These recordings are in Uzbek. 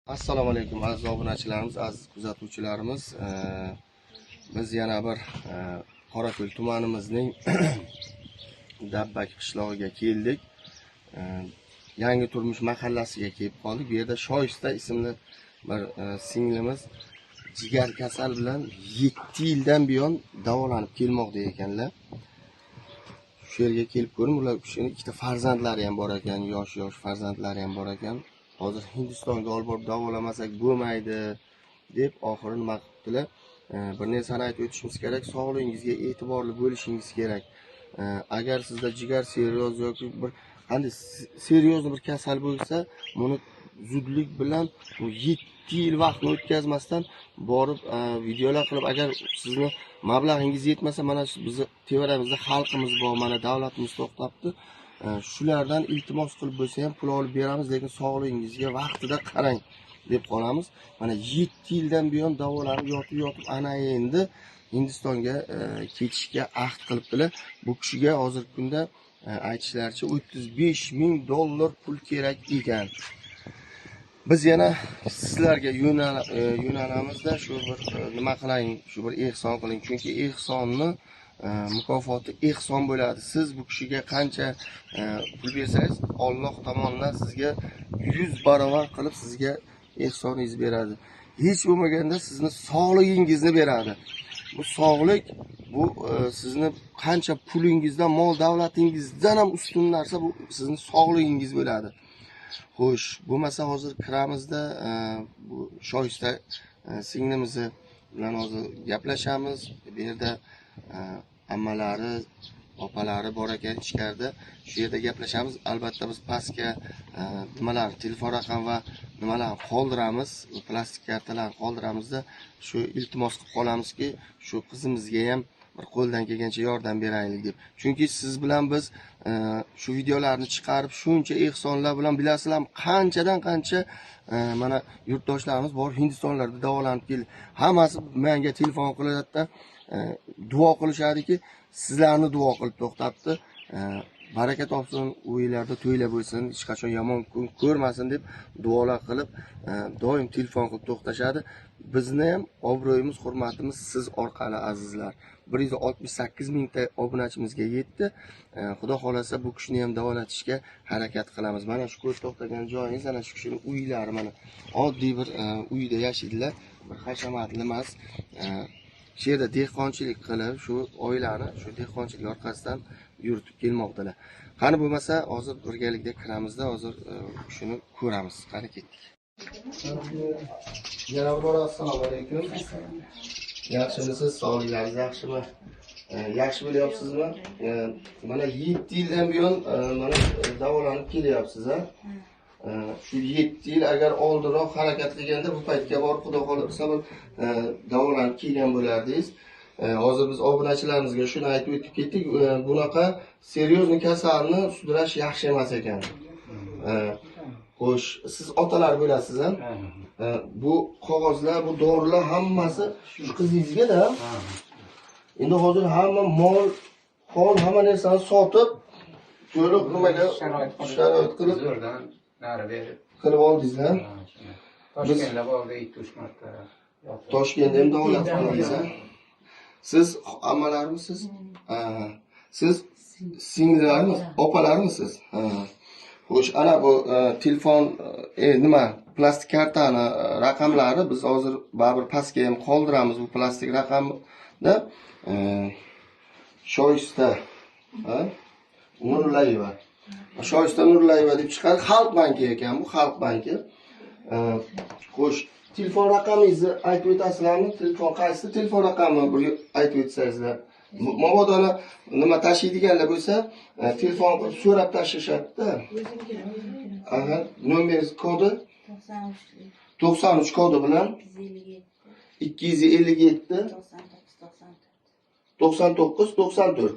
Assalomu alaykum aziz obunachilarimiz, aziz kuzatuvchilarimiz. Biz yana bir Qorako'l tumanimizning Dabbaki qishlog'iga keldik. Yangi turmush mahallasiga kelib qoldik. Bu yerda Shoyista ismli bir singlimiz jigar kasal bilan 7 yildan buyon davolanib kelmoqda ekanlar. Shu yerga kelib ko'ring, ular ikkita farzandlari ham bor ekan, yosh farzandlari ham bor ekan. Hozir Hindistonga olib borib davolamasak bo'lmaydi deb oxiri nima qildilar? Bir narsani aytib o'tishimiz kerak, sog'lig'ingizga e'tiborli bo'lishingiz kerak. Agar sizda jigar seryoz yoki bir qanday seryoz bir kasal bo'lsa, buni zudlik bilan 7 yil vaqtni o'tkazmasdan borib videolar qilib, agar sizni mablag'ingiz yetmasa, mana bizni tevaramizda xalqimiz bor, mana davlatimiz to'xtabdi. Shulardan iltimos qilib bo'lsa ham pul olib beramiz, lekin sog'lig'ingizga vaqtida qarang deb qolamiz. Mana 7 yildan buyon davolanib yotib ana endi Hindistonga ketishga ahd qilibdilar. Bu kishiga hozirgi kunda aytishlaricha $35,000 pul kerak ekan. Biz yana sizlarga yo'nalamizda shu bir nima qiling, shu bir ehson qiling, chunki ehsonni mukofoti ehson bo'ladi. Siz bu kishiga qancha pul bersangiz, Alloh tomonidan sizga 100 barobar qilib sizga ehsoningiz beradi. Hech bo'lmaganda sizni sog'lig'ingizni beradi. Bu sog'lik bu sizni qancha pulingizdan, mol davlatingizdan ham ustun narsa, bu sizni sog'lig'ingiz bo'ladi. Xo'sh, bo'lmasa hozir kiramizda bu Shoyista singlimiz bilan hozir gaplashamiz. Bu yerda ammalari, opalari bor ekan ichkarida. Shu yerda gaplashamiz. Albatta biz pastga nimalar, telefon raqam va nimalarni qoldiramiz, plastik kartalarni qoldiramizda shu iltimos qilib qolamizki, shu qizimizga ham bir qo'ldan kelgancha yordam beraylik deb. Chunki siz bilan biz shu videolarni chiqarib shuncha ehsonlar bilan bilasizlar, qanchadan qancha mana yurtdoshlarimiz bor Hindistonlarda davolanib keldi. Hammasi menga telefon qiladida, duo qilishadiki, sizlarni duo qilib to'xtabdi. Baraka topsin, uylarda to'ylar bo'lsin, hech qachon yomon kun ko'rmasin deb duolar qilib, doim telefon qilib to'xtashadi. Bizni ham obro'yimiz, hurmatimiz siz orqali azizlar. 168 mingta obunachimizga yetdi. Xudo xolasa bu kishini ham davolatishga harakat qilamiz. Mana shu ko'z to'xtagan joyingiz, ana shu kishining uylari, mana oddiy bir uyda yashaydilar. Bir hashamatli emas. Shu yerda dehqonchilik qilib, shu oilani shu dehqonchilik orqasidan yuritib kelmoqdalar. Qani bo'lmasa, hozir birgalikda kiramizda, hozir shuni ko'ramiz. Qani ketdik. Janob bor, assalomu alaykum. Yaxshimisiz? Sog'lig'ingiz yaxshimi? Yaxshi bo'lyapsizmi? Mana 7 yildan buyon mana davolanib kelyapsiz, ha? Shu 7 yil agar oldinroq harakat qilganda bu paytga borib xudo xolasa bir davolanib kelgan bo'lardingiz. Hozir biz obunachilarimizga shuni aytib o'tib ketdik. Bunaqa seryozni kasalni sudirash yaxshi emas ekan. Xo'sh, siz otalar bo'lasiz, ha? Bu qog'ozlar, bu dorilar hammasi shu qizingizga-da. Endi hozir hamma mol, qon, hamma narsani sotib, to'liq nimaga sharoit qilib nari berib qilib oldingizlar. Toshkentda bordi 2-3 marta. Toshkentda ham davolat qildingiz, ha? Siz ammalarmisiz? Siz singillarmisiz? Opalarmisiz? Xo'sh, ana bu telefon nima, plastik kartani raqamlari biz hozir baribir pastga ham qoldiramiz bu plastik raqamda. Shoyista, ha? Nurlayeva. Shoyista Nurlayeva deb chiqadi. Xalq banki ekan bu, Xalq banki. Xo'sh, telefon raqamingizni aytib o'tasizlarmi? Telefon qaysi telefon raqamini bir aytib o'tsangizlar. Mobodona nima tashiydiganlar bo'lsa, telefon qilib so'rab tashishadi-da. Aha, nomeringiz kodi 93 kodi bilan 257 99 94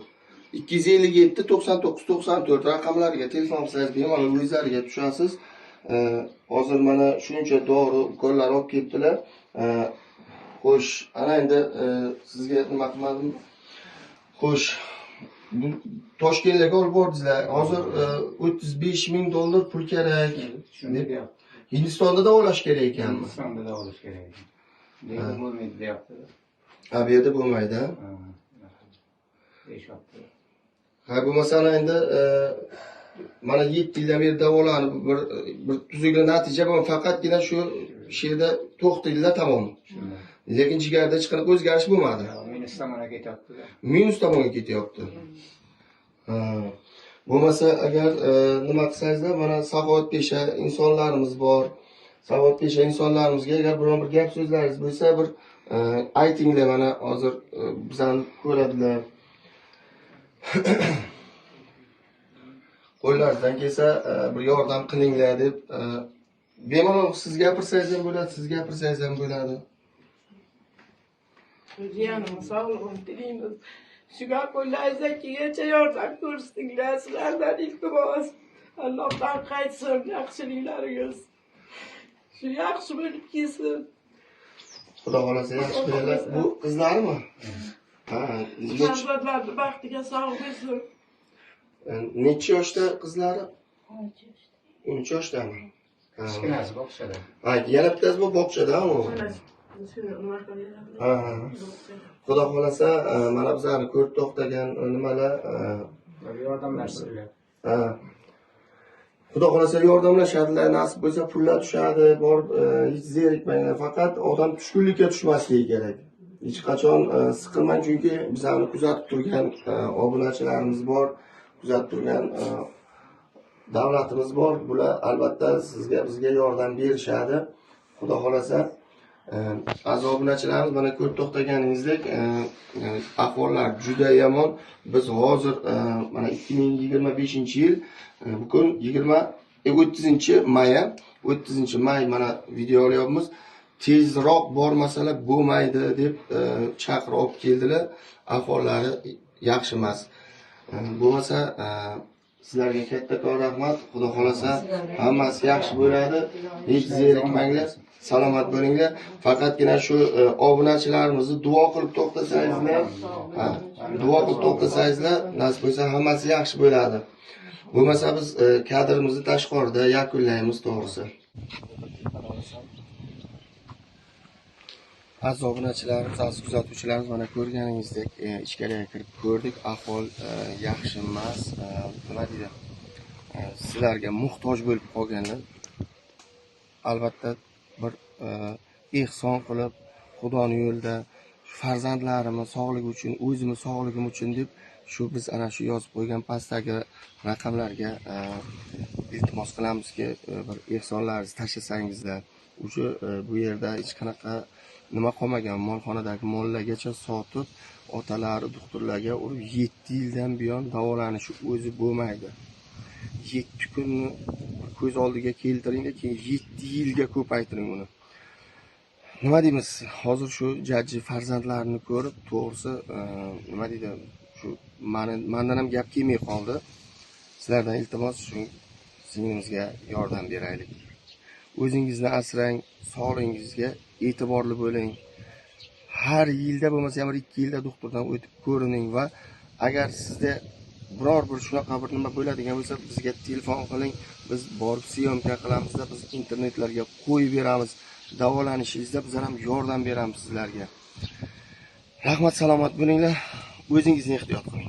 257 99 94 raqamlariga telefon qilsangiz bemalol o'zlariga tushasiz. Hozir mana shuncha dori ukollar olib kelibdilar. Xo'sh, ana endi sizga nima qilmadim? Xo'sh, Toshkentga olib bordingizlar. Hozir $35,000 pul kerak deb Hindistonda davolash kerak ekanmi? Hindistonda davolash kerak ekan. Deydi bo'lmaydi deyapti. Ha, bu yerda bo'lmaydi. Deyishyapti. Ha, bu masalan endi mana 7 yildan beri davolanib bir tuzukli natija bo'lgan, faqatgina shu yerda to'xtaydilar tamom. Lekin jigarda hech qanaqa o'zgarish bo'lmadi. Minus tomonga ketyapti. Minus tomonga ketyapti. Ha. Bo'lmasa agar nima qilsangizlar, mana saxovatpesha insonlarimiz bor. Saxovatpesha insonlarimizga agar biron bir gap so'zlaringiz bo'lsa, bir aytinglar, mana hozir bizani ko'radilar. Qo'llaringizdan kelsa bir yordam qilinglar deb bemalol siz gapirsangiz ham bo'ladi, siz gapirsangiz ham bo'ladi. Jiyanim sog'lig'ini tilaymiz. Shu qo'llaringizdan kelgancha yordam ko'rsatinglar. Sizlardan iltimos. Allohdan qaytsin yaxshiliklaringiz. Shu yaxshi bo'lib kelsin. Xudo xolasa yaxshi bo'ladi. Bu qizlarmi? Ha, Farzandlarni baxtiga sog' bo'lsin. necha yoshda qizlari? 13 yoshdami? Kichkinasi bog'chada. Ha, yana bittasi bu bog'chada u. Ha. Xudo xolasa mana bizlarni ko'rib to'xtagan nimalar Yordamlashtirdilar. ha. Xudo xolasa yordamlashadilar, nasib bo'lsa pullar tushadi, borib hech zerikmanglar, faqat odam tushkunlikka tushmasligi kerak. Hech qachon siqilmang, chunki bizlarni kuzatib turgan obunachilarimiz bor, kuzatib turgan davlatimiz bor. Bular albatta bizga yordam berishadi. Xudo xolasa aziz obunachilarimiz, mana ko'rib to'xtaganingizdek ahvollar juda yomon. Biz hozir mana 2025-yil bugun 30-may, 30-may mana video olyapmiz. Tezroq bormasalar bo'lmaydi deb chaqirib olib keldilar. Ahvollari yaxshi emas. Bo'lmasa sizlarga kattakon rahmat. Xudo xolasa hammasi yaxshi bo'ladi. Hech zerikmanglar, salomat bo'linglar. Faqatgina shu obunachilarimizni duo qilib to'xtasangizlar, duo qilib to'xtasangizlar, nasib bo'lsa hammasi yaxshi bo'ladi. Bo'lmasa biz kadrimizni tashqarida yakunlaymiz, to'g'risi. Aziz obunachilarimiz, aziz kuzatuvchilarimiz, mana ko'rganingizdek ichkariga kirib ko'rdik. Ahvol yaxshi emas. Nima deydi? Sizlarga muhtoj bo'lib qolganlar. Albatta bir ehson qilib, Xudoning yo'lida farzandlarimiz sog'ligi uchun, o'zimiz sog'ligim uchun deb shu biz ana shu yozib qo'ygan pastdagi raqamlarga iltimos qilamizki, bir ehsonlaringizni tashlasangizlar. O'sha bu yerda hech qanaqa nima qolmagan, molxonadagi mollargacha sotib, otalari doktorlarga urib 7 yildan buyon davolanishi o'zi bo'lmaydi. 7 kunni ko'z oldiga keltiringda, keyin 7 yilga ko'paytiring uni. Nima deymiz? Hozir shu jajji farzandlarini ko'rib, to'g'risi nima deydi? Shu mendan ham gap kelmay qoldi. Sizlardan iltimos, shu singlimizga yordam beraylik. O'zingizni asrang, sog'lig'ingizga e'tiborli bo'ling. Har yilda bo'lmasa ham 2 yilda doktordan o'tib ko'rining va agar sizda biror bir shunaqa bir nima bo'ladigan bo'lsa, bizga telefon qiling. Biz borib syomka qilamizda, biz internetlarga qo'yib beramiz. Davolanishingizda bizlar ham yordam beramiz sizlarga. Rahmat, salomat bo'linglar. O'zingizni ehtiyot qiling.